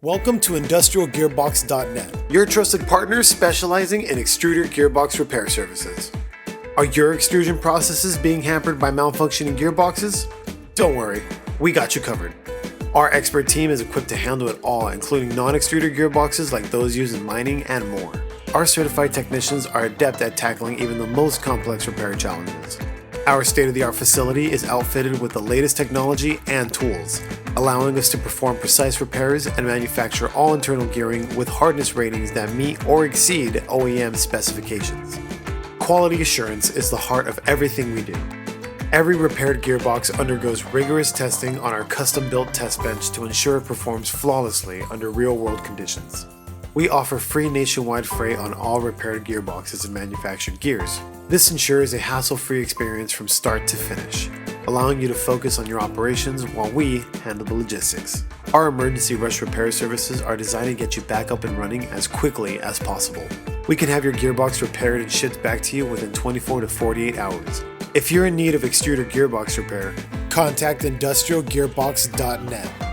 Welcome to IndustrialGearbox.net, your trusted partner specializing in Extruder Gearbox repair services. Are your extrusion processes being hampered by malfunctioning gearboxes? Don't worry, we got you covered. Our expert team is equipped to handle it all, including non-extruder gearboxes like those used in mining and more. Our certified technicians are adept at tackling even the most complex repair challenges. Our state-of-the-art facility is outfitted with the latest technology and tools, allowing us to perform precise repairs and manufacture all internal gearing with hardness ratings that meet or exceed OEM specifications. Quality assurance is the heart of everything we do. Every repaired gearbox undergoes rigorous testing on our custom-built test bench to ensure it performs flawlessly under real-world conditions. We offer free nationwide freight on all repaired gearboxes and manufactured gears. This ensures a hassle-free experience from start to finish, allowing you to focus on your operations while we handle the logistics. Our emergency rush repair services are designed to get you back up and running as quickly as possible. We can have your gearbox repaired and shipped back to you within 24 to 48 hours. If you're in need of Extruder Gearbox repair, contact IndustrialGearbox.net.